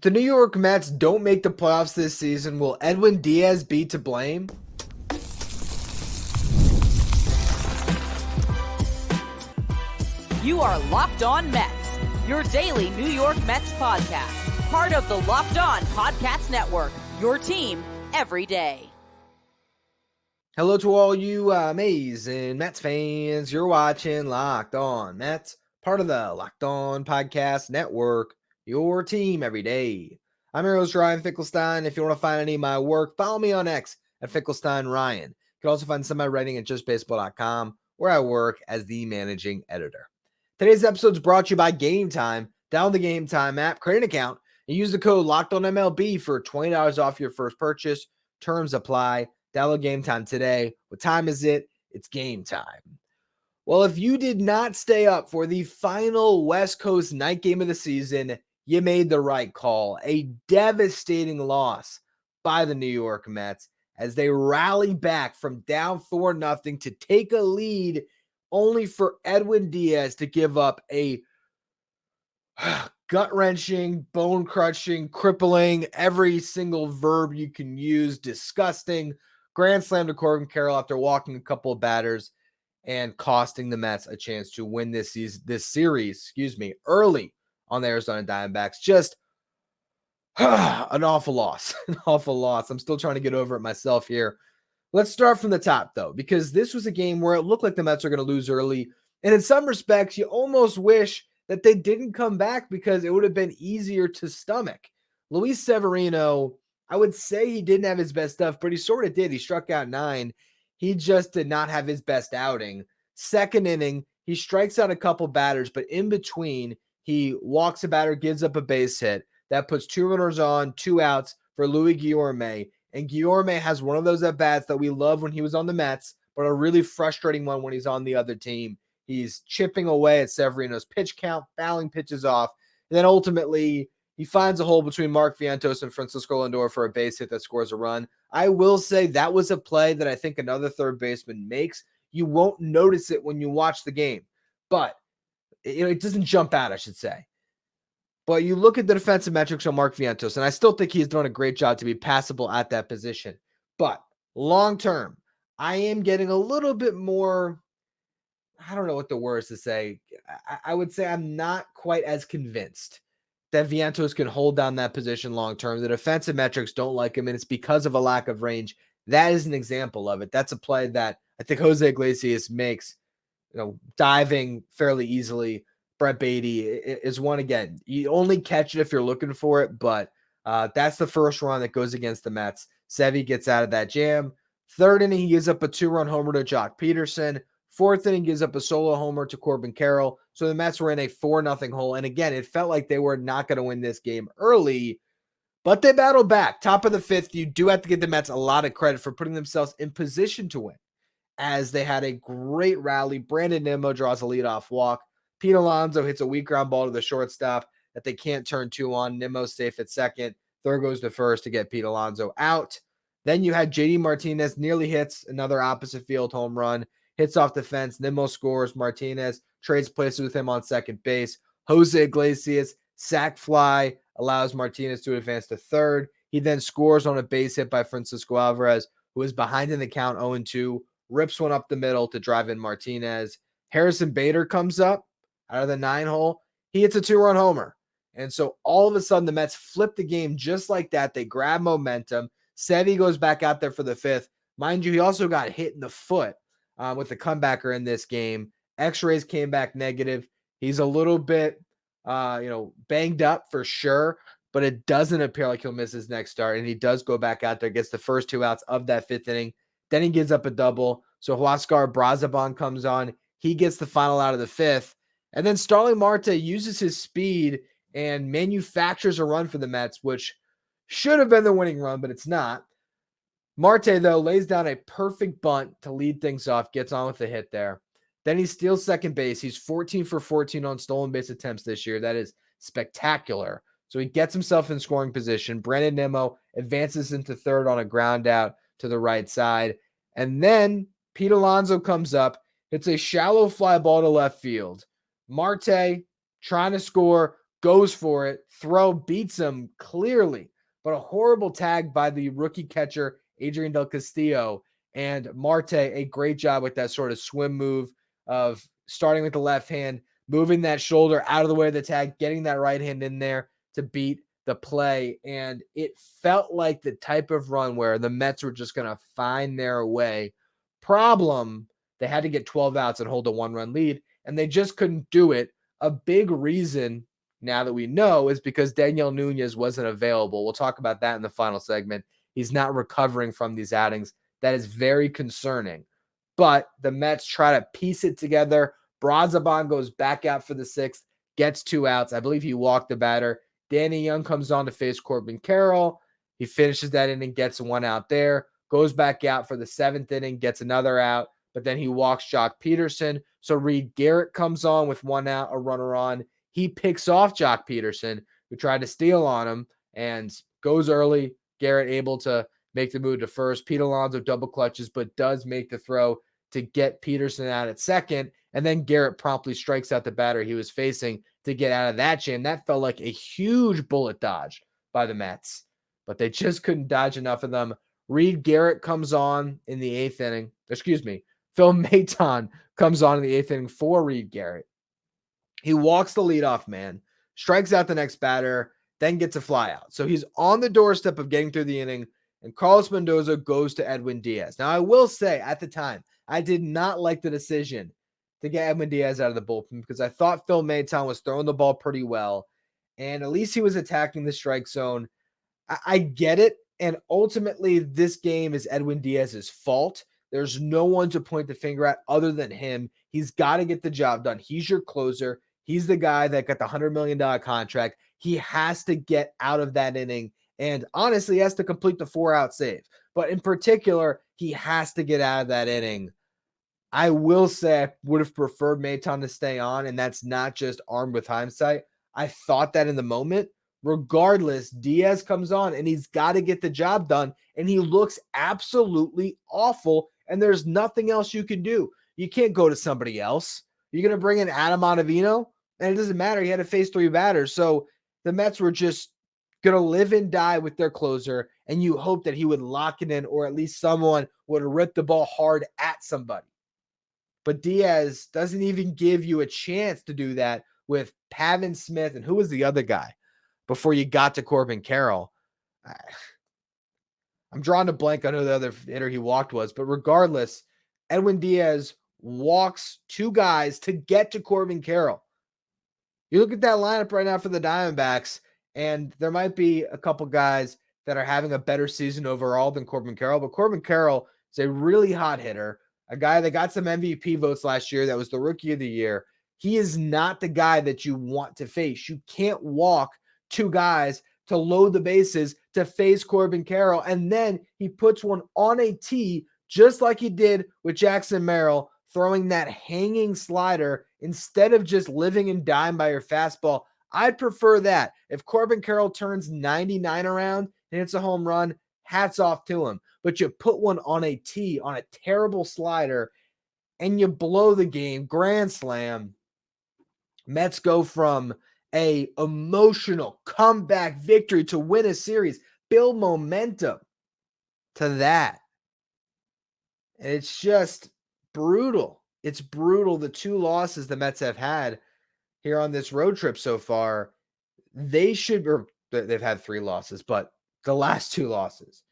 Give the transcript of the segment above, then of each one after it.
the New York Mets don't make the playoffs this season, will Edwin Diaz be to blame? You are Locked On Mets, your daily New York Mets podcast. Part of the Locked On Podcast Network, your team every day. Hello to all you amazing Mets fans. You're watching Locked On Mets, part of the Locked On Podcast Network, your team every day. I'm your host, Ryan Finkelstein. If you want to find any of my work, follow me on X at FinkelsteinRyan. You can also find some of my writing at justbaseball.com, where I work as the managing editor. Today's episode is brought to you by Game Time. Download the Game Time app, create an account, and use the code LOCKEDONMLB for $20 off your first purchase. Terms apply. Download Game Time today. What time is it? It's game time. Well, if you did not stay up for the final West Coast night game of the season, you made the right call. A devastating loss by the New York Mets as they rally back from down 4-0 to take a lead, only for Edwin Diaz to give up a gut-wrenching, bone-crushing, crippling, every single verb you can use, disgusting grand slam to Corbin Carroll after walking a couple of batters and costing the Mets a chance to win this series, early on the Arizona Diamondbacks. Just an awful loss, an awful loss. I'm still trying to get over it myself here. Let's start from the top, though, because this was a game where it looked like the Mets are going to lose early. And in some respects, you almost wish that they didn't come back because it would have been easier to stomach. Luis Severino, I would say he didn't have his best stuff, but he sort of did. He struck out 9. He just did not have his best outing. Second inning, he strikes out a couple batters, but in between, he walks a batter, gives up a base hit. That puts 2 runners on, 2 outs for Louis Guillorme. And Guillorme has one of those at-bats that we loved when he was on the Mets, but a really frustrating one when he's on the other team. He's chipping away at Severino's pitch count, fouling pitches off, and then ultimately he finds a hole between Mark Vientos and Francisco Lindor for a base hit that scores a run. I will say that was a play that I think another third baseman makes. You won't notice it when you watch the game, but it doesn't jump out, I should say. But you look at the defensive metrics on Mark Vientos, and I still think he's done a great job to be passable at that position. But long term, I am getting a little bit more, I don't know what the word is to say. I would say I'm not quite as convinced that Vientos can hold down that position long term. The defensive metrics don't like him, and it's because of a lack of range. That is an example of it. That's a play that I think Jose Iglesias makes, diving fairly easily. Brett Beatty is one again. You only catch it if you're looking for it, but that's the first run that goes against the Mets. Sevy gets out of that jam. Third inning, he gives up a 2-run homer to Jock Peterson. Fourth inning, gives up a solo homer to Corbin Carroll. So the Mets were in a 4-0 hole. And again, it felt like they were not going to win this game early, but they battled back. Top of the 5th, you do have to give the Mets a lot of credit for putting themselves in position to win, as they had a great rally. Brandon Nimmo draws a leadoff walk. Pete Alonso hits a weak ground ball to the shortstop that they can't turn 2 on. Nimmo's safe at second. Third goes to first to get Pete Alonso out. Then you had JD Martinez nearly hits another opposite field home run. Hits off the fence. Nimmo scores. Martinez trades places with him on second base. Jose Iglesias, sac fly, allows Martinez to advance to third. He then scores on a base hit by Francisco Alvarez, who is behind in the count 0-2. Rips one up the middle to drive in Martinez. Harrison Bader comes up out of the 9 hole. He hits a 2-run homer. And so all of a sudden, the Mets flip the game just like that. They grab momentum. Sevy goes back out there for the 5th. Mind you, he also got hit in the foot with the comebacker in this game. X-rays came back negative. He's a little bit, banged up for sure, but it doesn't appear like he'll miss his next start. And he does go back out there, gets the first 2 outs of that 5th inning. Then he gives up a double. So Huascar Brazaban comes on. He gets the final out of the 5th. And then Starling Marte uses his speed and manufactures a run for the Mets, which should have been the winning run, but it's not. Marte, though, lays down a perfect bunt to lead things off, gets on with the hit there. Then he steals second base. He's 14 for 14 on stolen base attempts this year. That is spectacular. So he gets himself in scoring position. Brandon Nimmo advances into third on a ground out to the right side. And then Pete Alonso comes up. It's a shallow fly ball to left field. Marte trying to score, goes for it. Throw beats him clearly, but a horrible tag by the rookie catcher, Adrian Del Castillo. And Marte, a great job with that sort of swim move of starting with the left hand, moving that shoulder out of the way of the tag, getting that right hand in there to beat the play. And it felt like the type of run where the Mets were just going to find their way. Problem, they had to get 12 outs and hold a 1-run lead, and they just couldn't do it. A big reason, now that we know, is because Dedniel Nunez wasn't available. We'll talk about that in the final segment. He's not recovering from these outings. That is very concerning. But the Mets try to piece it together. Brazaban goes back out for the 6th, gets 2 outs. I believe he walked the batter. Danny Young comes on to face Corbin Carroll. He finishes that inning, gets 1 out there, goes back out for the 7th inning, gets another out, but then he walks Jock Peterson. So Reed Garrett comes on with 1 out, a runner on. He picks off Jock Peterson, who tried to steal on him, and goes early. Garrett able to make the move to first. Pete Alonso double clutches, but does make the throw to get Peterson out at second. And then Garrett promptly strikes out the batter he was facing to get out of that jam. That felt like a huge bullet dodge by the Mets, but they just couldn't dodge enough of them. Reed Garrett comes on in the 8th inning. Phil Maton comes on in the 8th inning for Reed Garrett. He walks the leadoff man, strikes out the next batter, then gets a fly out. So he's on the doorstep of getting through the inning, and Carlos Mendoza goes to Edwin Diaz. Now, I will say at the time, I did not like the decision to get Edwin Diaz out of the bullpen because I thought Phil Maton was throwing the ball pretty well, and at least he was attacking the strike zone. I get it, and ultimately this game is Edwin Diaz's fault. There's no one to point the finger at other than him. He's got to get the job done. He's your closer. He's the guy that got the $100 million contract. He has to get out of that inning, and honestly, he has to complete the 4-out save. But in particular, he has to get out of that inning. I will say I would have preferred Maton to stay on, and that's not just armed with hindsight. I thought that in the moment. Regardless, Diaz comes on, and he's got to get the job done, and he looks absolutely awful, and there's nothing else you can do. You can't go to somebody else. You're going to bring in Adam Ottavino, and it doesn't matter. He had to face 3 batters, so the Mets were just going to live and die with their closer, and you hope that he would lock it in, or at least someone would rip the ball hard at somebody. But Diaz doesn't even give you a chance to do that with Pavin Smith. And who was the other guy before you got to Corbin Carroll? I'm drawing a blank on who the other hitter he walked was. But regardless, Edwin Diaz walks 2 guys to get to Corbin Carroll. You look at that lineup right now for the Diamondbacks, and there might be a couple guys that are having a better season overall than Corbin Carroll. But Corbin Carroll is a really hot hitter. A guy that got some MVP votes last year, that was the Rookie of the Year. He is not the guy that you want to face. You can't walk 2 guys to load the bases to face Corbin Carroll, and then he puts one on a tee just like he did with Jackson Merrill, throwing that hanging slider instead of just living and dying by your fastball. I'd prefer that. If Corbin Carroll turns 99 around and hits a home run, hats off to him. But you put one on a tee, on a terrible slider, and you blow the game. Grand slam. Mets go from a emotional comeback victory to win a series, build momentum to that. And it's just brutal. It's brutal. The 2 losses the Mets have had here on this road trip so far, they've had 3 losses, but the last 2 losses.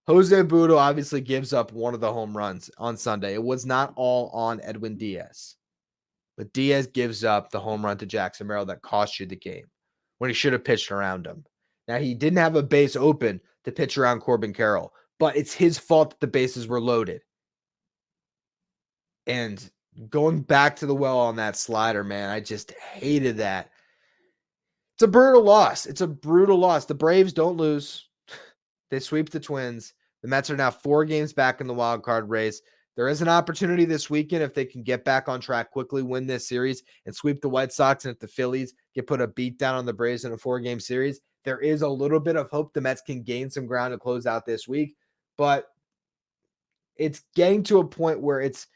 Jose Budo obviously gives up one of the home runs on Sunday. It was not all on Edwin Diaz, but Diaz gives up the home run to Jackson Merrill that cost you the game when he should have pitched around him. Now, he didn't have a base open to pitch around Corbin Carroll, but it's his fault that the bases were loaded. And going back to the well on that slider, man, I just hated that. It's a brutal loss. The Braves don't lose. They sweep the Twins. The Mets are now 4 games back in the wild card race. There is an opportunity this weekend if they can get back on track quickly, win this series, and sweep the White Sox, and if the Phillies get put a beat down on the Braves in a 4-game series, there is a little bit of hope the Mets can gain some ground to close out this week. But it's getting to a point where it's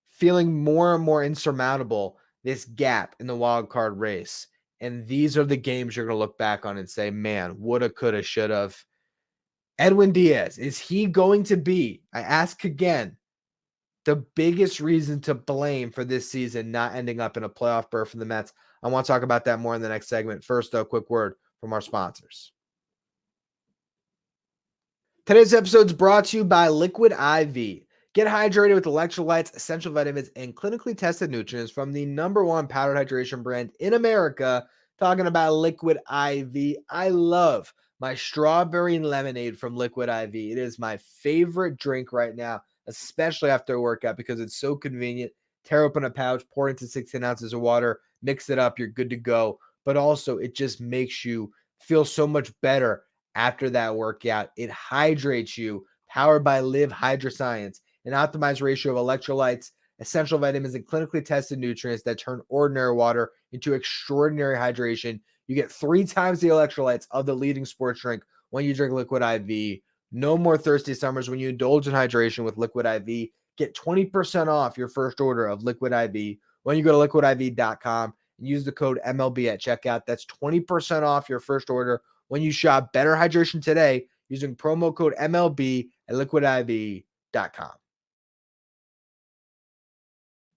feeling more and more insurmountable, this gap in the wild card race. And these are the games you're going to look back on and say, man, woulda, coulda, shoulda. Edwin Diaz, is he going to be, I ask again, the biggest reason to blame for this season not ending up in a playoff berth for the Mets? I want to talk about that more in the next segment. First, though, quick word from our sponsors. Today's episode is brought to you by Liquid IV. Get hydrated with electrolytes, essential vitamins, and clinically tested nutrients from the #1 powdered hydration brand in America. Talking about Liquid IV. I love my strawberry lemonade from Liquid IV. It is my favorite drink right now, especially after a workout, because it's so convenient. Tear open a pouch, pour into 16 ounces of water, mix it up, you're good to go. But also, it just makes you feel so much better after that workout. It hydrates you, powered by Live Hydroscience, an optimized ratio of electrolytes, essential vitamins, and clinically tested nutrients that turn ordinary water into extraordinary hydration. You get 3 times the electrolytes of the leading sports drink when you drink Liquid IV. No more thirsty summers when you indulge in hydration with Liquid IV. Get 20% off your first order of Liquid IV when you go to liquidiv.com and use the code MLB at checkout. That's 20% off your first order when you shop Better Hydration today using promo code MLB at liquidiv.com.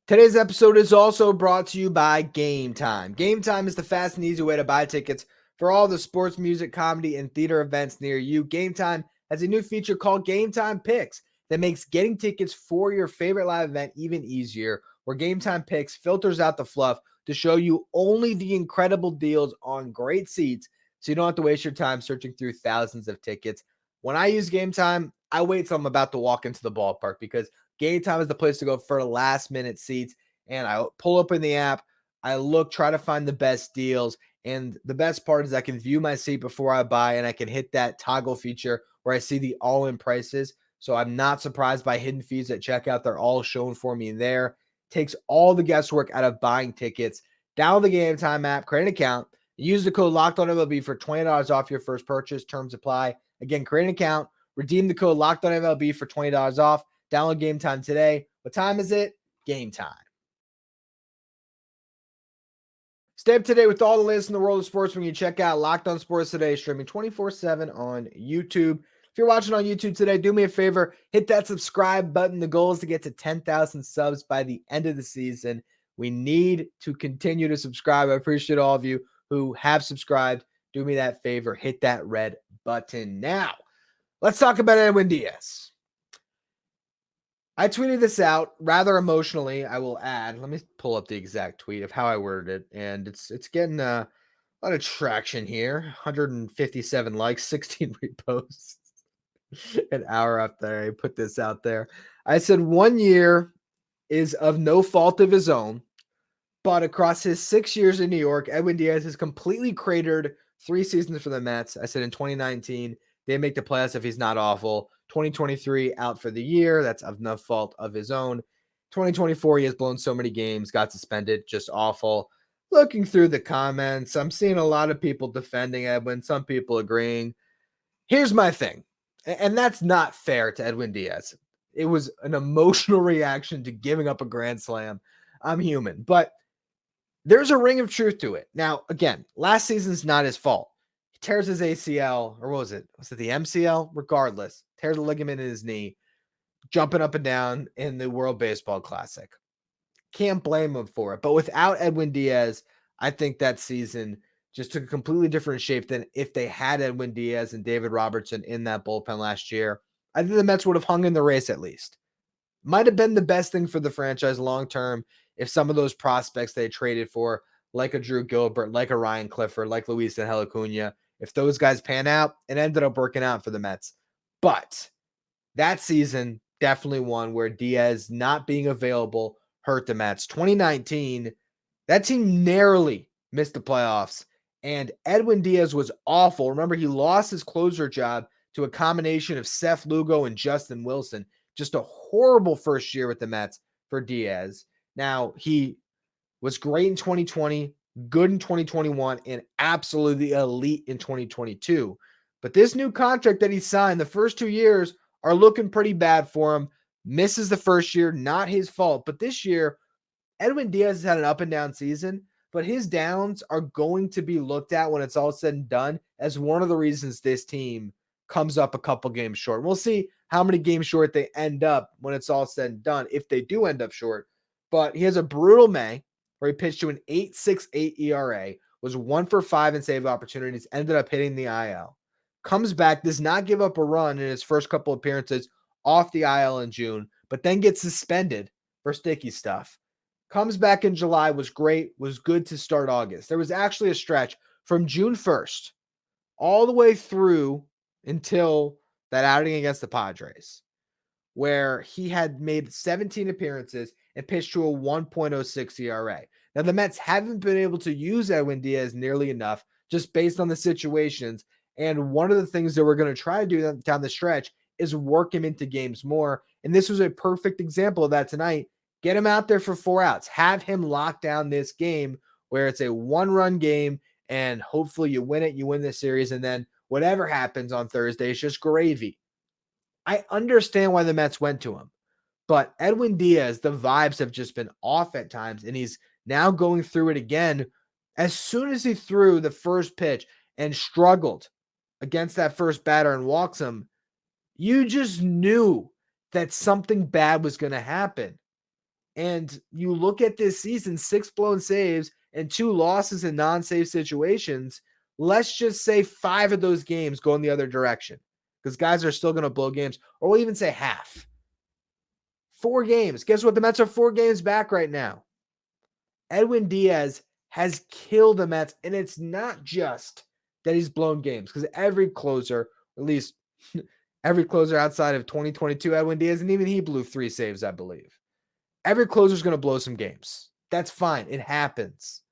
Today's episode is also brought to you by Game Time. Game Time is the fast and easy way to buy tickets for all the sports, music, comedy, and theater events near you. Game Time has a new feature called Game Time Picks that makes getting tickets for your favorite live event even easier, where Game Time Picks filters out the fluff to show you only the incredible deals on great seats, so you don't have to waste your time searching through thousands of tickets. When I use Game Time, I wait till I'm about to walk into the ballpark, because Game Time is the place to go for last-minute seats. And I pull open the app, I look, try to find the best deals. And the best part is I can view my seat before I buy, and I can hit that toggle feature where I see the all-in prices. So I'm not surprised by hidden fees at checkout. They're all shown for me there. Takes all the guesswork out of buying tickets. Download the Game Time app, create an account, use the code LOCKEDONMLB for $20 off your first purchase. Terms apply. Again, create an account, redeem the code LOCKEDONMLB for $20 off. Download Game Time today. What time is it? Game time. Stay up to date with all the latest in the world of sports when you check out Locked On Sports Today, streaming 24/7 on YouTube. If you're watching on YouTube today, do me a favor, hit that subscribe button. The goal is to get to 10,000 subs by the end of the season. We need to continue to subscribe. I appreciate all of you who have subscribed. Do me that favor, hit that red button. Now, let's talk about Edwin Diaz. I tweeted this out rather emotionally, I will add. Let me pull up the exact tweet of how I worded it. And it's getting a lot of traction here. 157 likes, 16 reposts. An hour up there. I put this out there. I said 1 year is of no fault of his own, but across his 6 years in New York, Edwin Diaz has completely cratered 3 seasons for the Mets. I said in 2019, they make the playoffs if he's not awful. 2023 out for the year. That's of no fault of his own. 2024, he has blown so many games, got suspended, just awful. Looking through the comments, I'm seeing a lot of people defending Edwin, some people agreeing. Here's my thing, and that's not fair to Edwin Diaz. It was an emotional reaction to giving up a grand slam. I'm human, but there's a ring of truth to it. Now, again, last season's not his fault. He tears his ACL, or what was it? Was it the MCL? Regardless, tears a ligament in his knee, jumping up and down in the World Baseball Classic. Can't blame him for it. But without Edwin Diaz, I think that season just took a completely different shape than if they had Edwin Diaz and David Robertson in that bullpen last year. I think the Mets would have hung in the race at least. Might have been the best thing for the franchise long-term if some of those prospects they traded for, like a Drew Gilbert, like a Ryan Clifford, like Luis Severino, if those guys pan out, it ended up working out for the Mets. But that season, definitely one where Diaz not being available hurt the Mets. 2019, that team narrowly missed the playoffs, and Edwin Diaz was awful. Remember, he lost his closer job to a combination of Seth Lugo and Justin Wilson. Just a horrible first year with the Mets for Diaz. Now, he was great in 2020, good in 2021, and absolutely elite in 2022. But this new contract that he signed, the first 2 years are looking pretty bad for him. Misses the first year, not his fault. But this year, Edwin Diaz has had an up and down season. but his downs are going to be looked at when it's all said and done as one of the reasons this team comes up a couple games short. We'll see how many games short they end up when it's all said and done, if they do end up short. But he has a brutal May where he pitched to an 8.68 ERA, was 1 for 5 in save opportunities, ended up hitting the IL. Comes back, does not give up a run in his first couple appearances off the IL in June, but then gets suspended for sticky stuff. Comes back in July, was great, was good to start August. There was actually a stretch from June 1st all the way through until that outing against the Padres, where he had made 17 appearances and pitched to a 1.06 ERA. Now, the Mets haven't been able to use Edwin Diaz nearly enough just based on the situations. And one of the things that we're going to try to do down the stretch is work him into games more. And this was a perfect example of that tonight. Get him out there for 4 outs. Have him lock down this game where it's a one-run game, and hopefully you win it, you win this series, and then whatever happens on Thursday is just gravy. I understand why the Mets went to him, but Edwin Diaz, the vibes have just been off at times, and he's now going through it again. As soon as he threw the first pitch and struggled against that first batter and walks him, you just knew that something bad was going to happen. And you look at this season, 6 blown saves and 2 losses in non-save situations. Let's just say 5 of those games go in the other direction, because guys are still going to blow games, or we'll even say half. 4 games. Guess what? The Mets are 4 games back right now. Edwin Diaz has killed the Mets, and it's not just that he's blown games, because every closer, at least every closer outside of 2022, Edwin Diaz, and even he blew 3 saves, I believe. Every closer is going to blow some games. That's fine. It happens.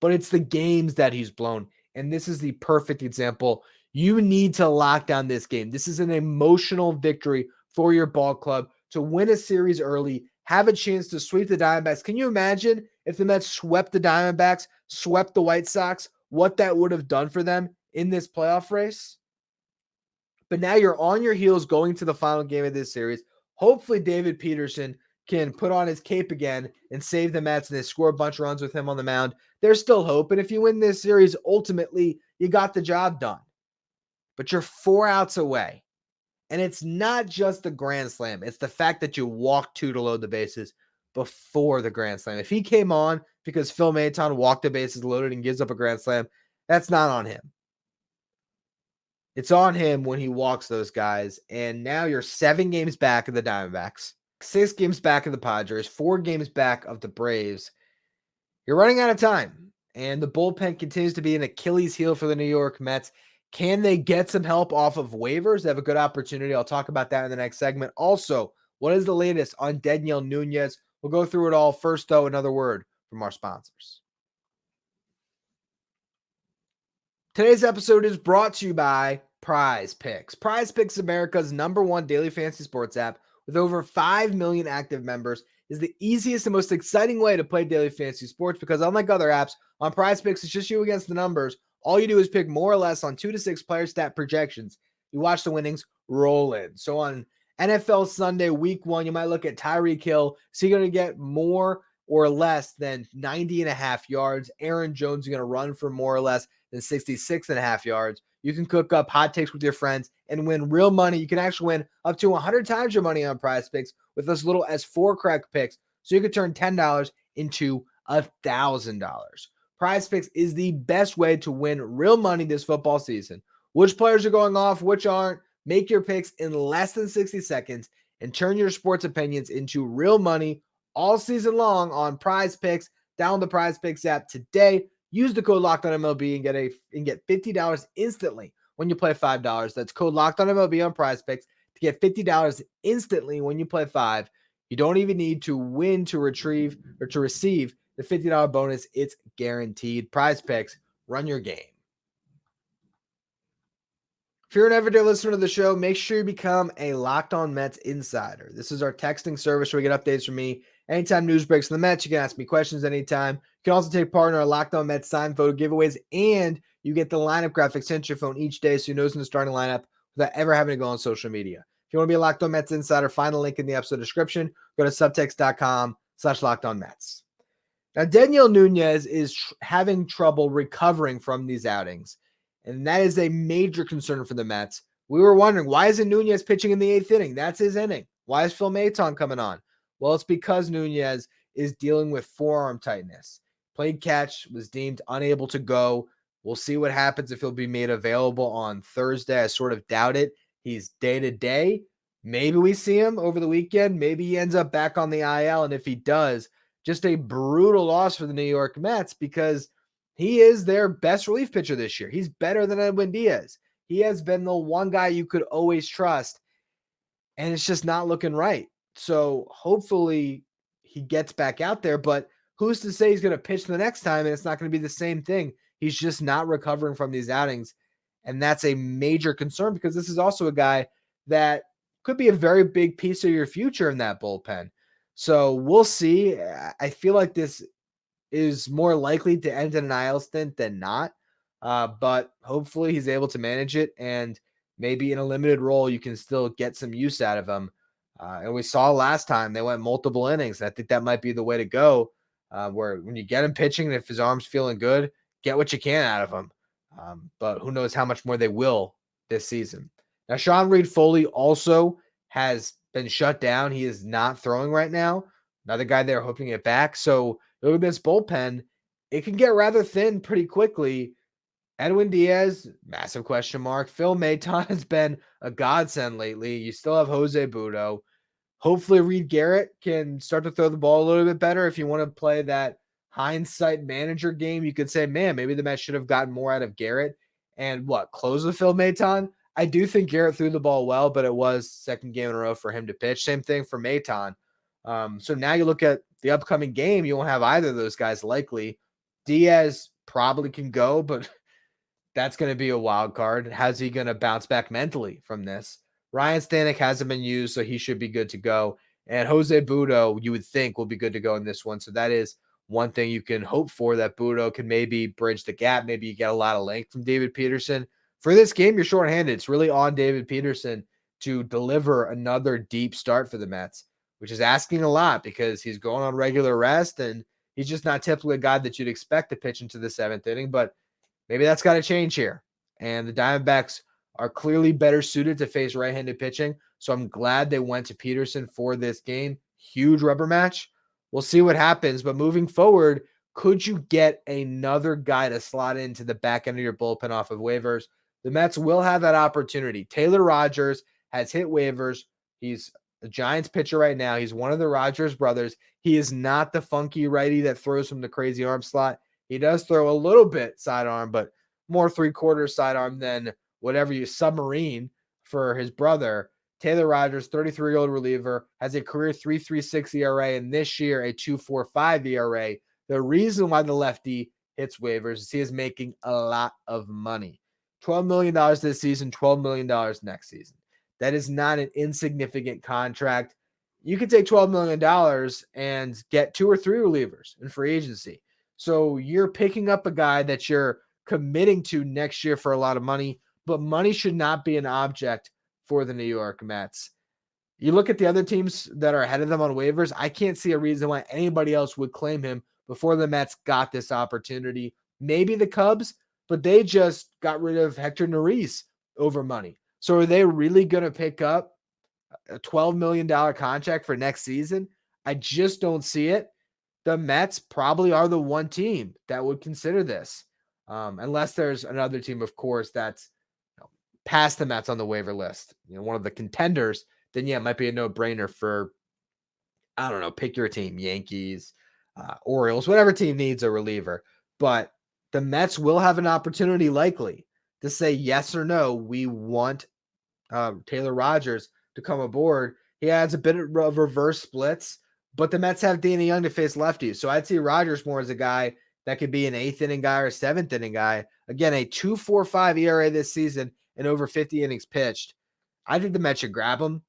But it's the games that he's blown, and this is the perfect example. You need to lock down this game. This is an emotional victory for your ball club to win a series early, have a chance to sweep the Diamondbacks. Can you imagine if the Mets swept the Diamondbacks, swept the White Sox, what that would have done for them in this playoff race? But now you're on your heels going to the final game of this series. Hopefully David Peterson can put on his cape again and save the Mets, and they score a bunch of runs with him on the mound. There's still hope. And if you win this series, ultimately, you got the job done. But you're 4 outs away. And it's not just the grand slam. It's the fact that you walked 2 to load the bases before the grand slam. If he came on because Phil Maton walked the bases loaded and gives up a grand slam, that's not on him. It's on him when he walks those guys. And now you're 7 games back of the Diamondbacks, 6 games back of the Padres, 4 games back of the Braves. You're running out of time. And the bullpen continues to be an Achilles heel for the New York Mets. Can they get some help off of waivers? They have a good opportunity. I'll talk about that in the next segment. Also, what is the latest on Dedniel Nunez? We'll go through it all. First, though, another word from our sponsors. Today's episode is brought to you by Prize Picks. Prize Picks, America's #1 daily fantasy sports app with over 5 million active members, is the easiest and most exciting way to play daily fantasy sports, because unlike other apps, on Prize Picks, it's just you against the numbers. All you do is pick more or less on 2 to 6 player stat projections. You watch the winnings roll in. So on NFL Sunday, week 1, you might look at Tyreek Hill. So you're going to get more or less than 90.5 yards. Aaron Jones is going to run for more or less than 66.5 yards. You can cook up hot takes with your friends and win real money. You can actually win up to 100 times your money on Prize Picks with as little as 4 correct picks. So you could turn $10 into $1,000. Prize Picks is the best way to win real money this football season. Which players are going off, which aren't? Make your picks in less than 60 seconds and turn your sports opinions into real money all season long on Prize Picks. Download the Prize Picks app today. Use the code LOCKEDONMLB and get $50 instantly when you play $5. That's code LOCKEDONMLB on Prize Picks to get $50 instantly when you play $5. You don't even need to win to retrieve or to receive the $50 bonus. It's guaranteed. Prize Picks, run your game. If you're an everyday listener to the show, make sure you become a Locked On Mets insider. This is our texting service where we get updates from me. Anytime news breaks in the Mets, you can ask me questions anytime. You can also take part in our Locked On Mets signed photo giveaways, and you get the lineup graphics sent to your phone each day so you know who's in the starting lineup without ever having to go on social media. If you want to be a Locked On Mets insider, find the link in the episode description. Go to subtext.com/LockedOnMets. Now, Dedniel Nunez is having trouble recovering from these outings, and that is a major concern for the Mets. We were wondering, why isn't Nunez pitching in the 8th inning? That's his inning. Why is Phil Maton coming on? Well, it's because Nunez is dealing with forearm tightness. Played catch, was deemed unable to go. We'll see what happens if he'll be made available on Thursday. I sort of doubt it. He's day-to-day. Maybe we see him over the weekend. Maybe he ends up back on the IL, and if he does, just a brutal loss for the New York Mets because he is their best relief pitcher this year. He's better than Edwin Diaz. He has been the one guy you could always trust, and it's just not looking right. So hopefully he gets back out there, but who's to say he's going to pitch the next time and it's not going to be the same thing? He's just not recovering from these outings, and that's a major concern because this is also a guy that could be a very big piece of your future in that bullpen. So we'll see. I feel like this is more likely to end in an IL stint than not. But hopefully he's able to manage it, and maybe in a limited role, you can still get some use out of him. And we saw last time they went multiple innings. I think that might be the way to go, where when you get him pitching, and if his arm's feeling good, get what you can out of him. But who knows how much more they will this season. Now, Sean Reed-Foley also has been shut down. He is not throwing right now. Another guy they're hoping to get back. So look at this bullpen. It can get rather thin pretty quickly. Edwin Diaz, massive question mark. Phil Maton has been a godsend lately. You still have Jose Butto. Hopefully Reed Garrett can start to throw the ball a little bit better. If you want to play that hindsight manager game, you could say, man, maybe the Mets should have gotten more out of Garrett and close with Phil Maton. I do think Garrett threw the ball well, but it was second game in a row for him to pitch. Same thing for Maton. So now you look at the upcoming game, you won't have either of those guys likely. Diaz probably can go, but that's going to be a wild card. How's he going to bounce back mentally from this? Ryan Stanek hasn't been used, so he should be good to go. And Jose Butto, you would think, will be good to go in this one. So that is one thing you can hope for, that Butto can maybe bridge the gap. Maybe you get a lot of length from David Peterson. For this game, you're shorthanded. It's really on David Peterson to deliver another deep start for the Mets, which is asking a lot because he's going on regular rest and he's just not typically a guy that you'd expect to pitch into the 7th inning. But maybe that's got to change here. And the Diamondbacks are clearly better suited to face right-handed pitching. So I'm glad they went to Peterson for this game. Huge rubber match. We'll see what happens. But moving forward, could you get another guy to slot into the back end of your bullpen off of waivers? The Mets will have that opportunity. Taylor Rogers has hit waivers. He's a Giants pitcher right now. He's one of the Rogers brothers. He is not the funky righty that throws from the crazy arm slot. He does throw a little bit sidearm, but more 3/4 sidearm than whatever you submarine for his brother. Taylor Rogers, 33-year-old reliever, has a career 3.36 ERA, and this year a 2.45 ERA. The reason why the lefty hits waivers is he is making a lot of money. $12 million this season, $12 million next season. That is not an insignificant contract. You could take $12 million and get 2 or 3 relievers in free agency. So you're picking up a guy that you're committing to next year for a lot of money, but money should not be an object for the New York Mets. You look at the other teams that are ahead of them on waivers, I can't see a reason why anybody else would claim him before the Mets got this opportunity. Maybe the Cubs, but they just got rid of Hector Neris over money. So are they really going to pick up a $12 million contract for next season? I just don't see it. The Mets probably are the one team that would consider this. Unless there's another team, of course, that's past the Mets on the waiver list. One of the contenders, then yeah, it might be a no-brainer for, I don't know, pick your team, Yankees, Orioles, whatever team needs a reliever. But the Mets will have an opportunity likely to say yes or no, we want Taylor Rogers to come aboard. He has a bit of reverse splits, but the Mets have Danny Young to face lefties. So I'd see Rogers more as a guy that could be an 8th inning guy or a 7th inning guy. Again, a 2.45 ERA this season and over 50 innings pitched. I think the Mets should grab him.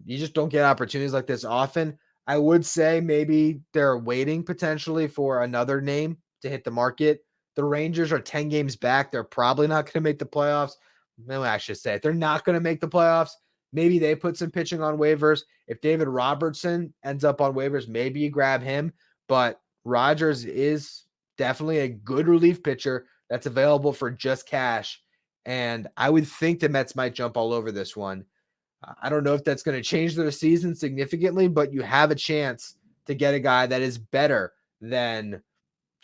You just don't get opportunities like this often. I would say maybe they're waiting potentially for another name to hit the market. The Rangers are 10 games back. They're probably not going to make the playoffs. No, I should say, if they're not going to make the playoffs, maybe they put some pitching on waivers. If David Robertson ends up on waivers, maybe you grab him. But Rogers is definitely a good relief pitcher that's available for just cash. And I would think the Mets might jump all over this one. I don't know if that's going to change their season significantly, but you have a chance to get a guy that is better than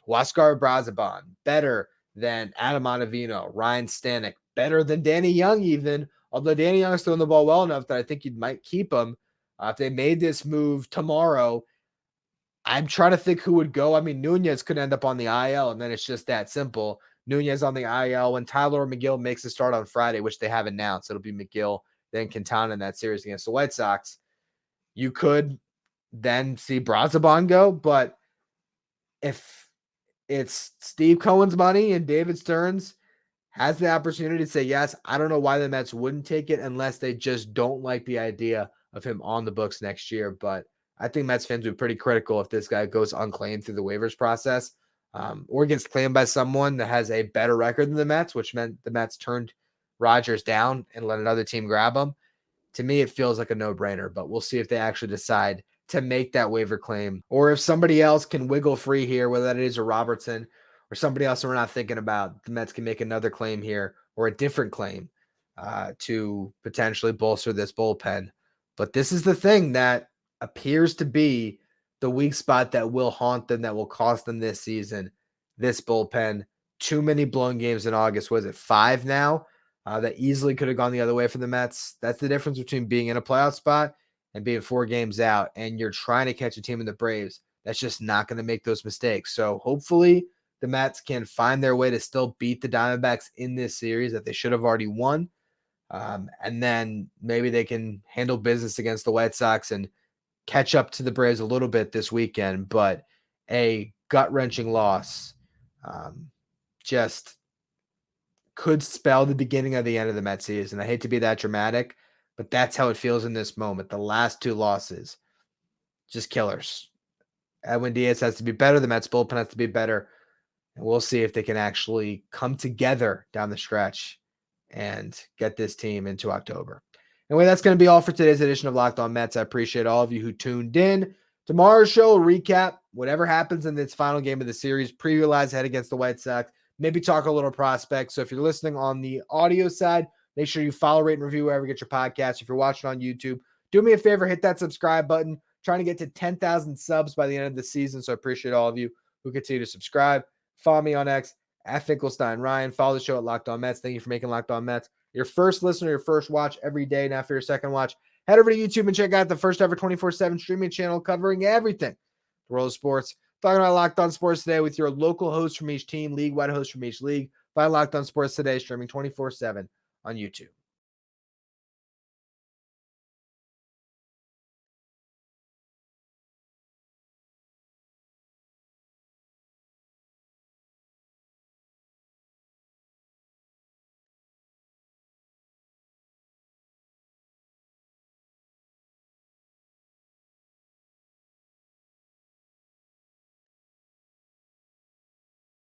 Huascar Brazaban, better than Adam Ottavino, Ryan Stanek, better than Danny Young even, although Danny Young is throwing the ball well enough that I think you might keep him. If they made this move tomorrow, I'm trying to think who would go. I mean, Nunez could end up on the IL, and then it's just that simple. Nunez on the IL. When Tyler McGill makes a start on Friday, which they have announced, it'll be McGill, then Quintana in that series against the White Sox. You could then see Brazaban go, but if it's Steve Cohen's money and David Stearns has the opportunity to say yes, I don't know why the Mets wouldn't take it unless they just don't like the idea of him on the books next year. But I think Mets fans would be pretty critical if this guy goes unclaimed through the waivers process, or gets claimed by someone that has a better record than the Mets, which meant the Mets turned Rogers down and let another team grab him. To me, it feels like a no-brainer, but we'll see if they actually decide to make that waiver claim, or if somebody else can wiggle free here, whether that is a Robertson or somebody else that we're not thinking about. The Mets can make another claim here or a different claim to potentially bolster this bullpen. But this is the thing that appears to be the weak spot that will haunt them, that will cost them this season. This bullpen, too many blown games in August. Was it 5 now? That easily could have gone the other way for the Mets. That's the difference between being in a playoff spot and being 4 games out, and you're trying to catch a team in the Braves that's just not going to make those mistakes. So hopefully the Mets can find their way to still beat the Diamondbacks in this series that they should have already won. And then maybe they can handle business against the White Sox and catch up to the Braves a little bit this weekend. But a gut-wrenching loss just could spell the beginning of the end of the Mets season. I hate to be that dramatic, but that's how it feels in this moment. The last 2 losses, just killers. Edwin Diaz has to be better. The Mets bullpen has to be better. And we'll see if they can actually come together down the stretch and get this team into October. Anyway, that's going to be all for today's edition of Locked On Mets. I appreciate all of you who tuned in. Tomorrow's show will recap whatever happens in this final game of the series, preview lies ahead against the White Sox, maybe talk a little prospects. So if you're listening on the audio side, make sure you follow, rate, and review wherever you get your podcast. If you're watching on YouTube, do me a favor, hit that subscribe button. Trying to get to 10,000 subs by the end of the season, so I appreciate all of you who continue to subscribe. Follow me on X, @Finkelstein Ryan. Follow the show at Locked On Mets. Thank you for making Locked On Mets your first listener, your first watch every day. Now for your second watch, head over to YouTube and check out the first ever 24/7 streaming channel covering everything the world of sports. Talking about Locked On Sports Today with your local host from each team, league-wide host from each league. Find Locked On Sports Today streaming 24/7 on YouTube.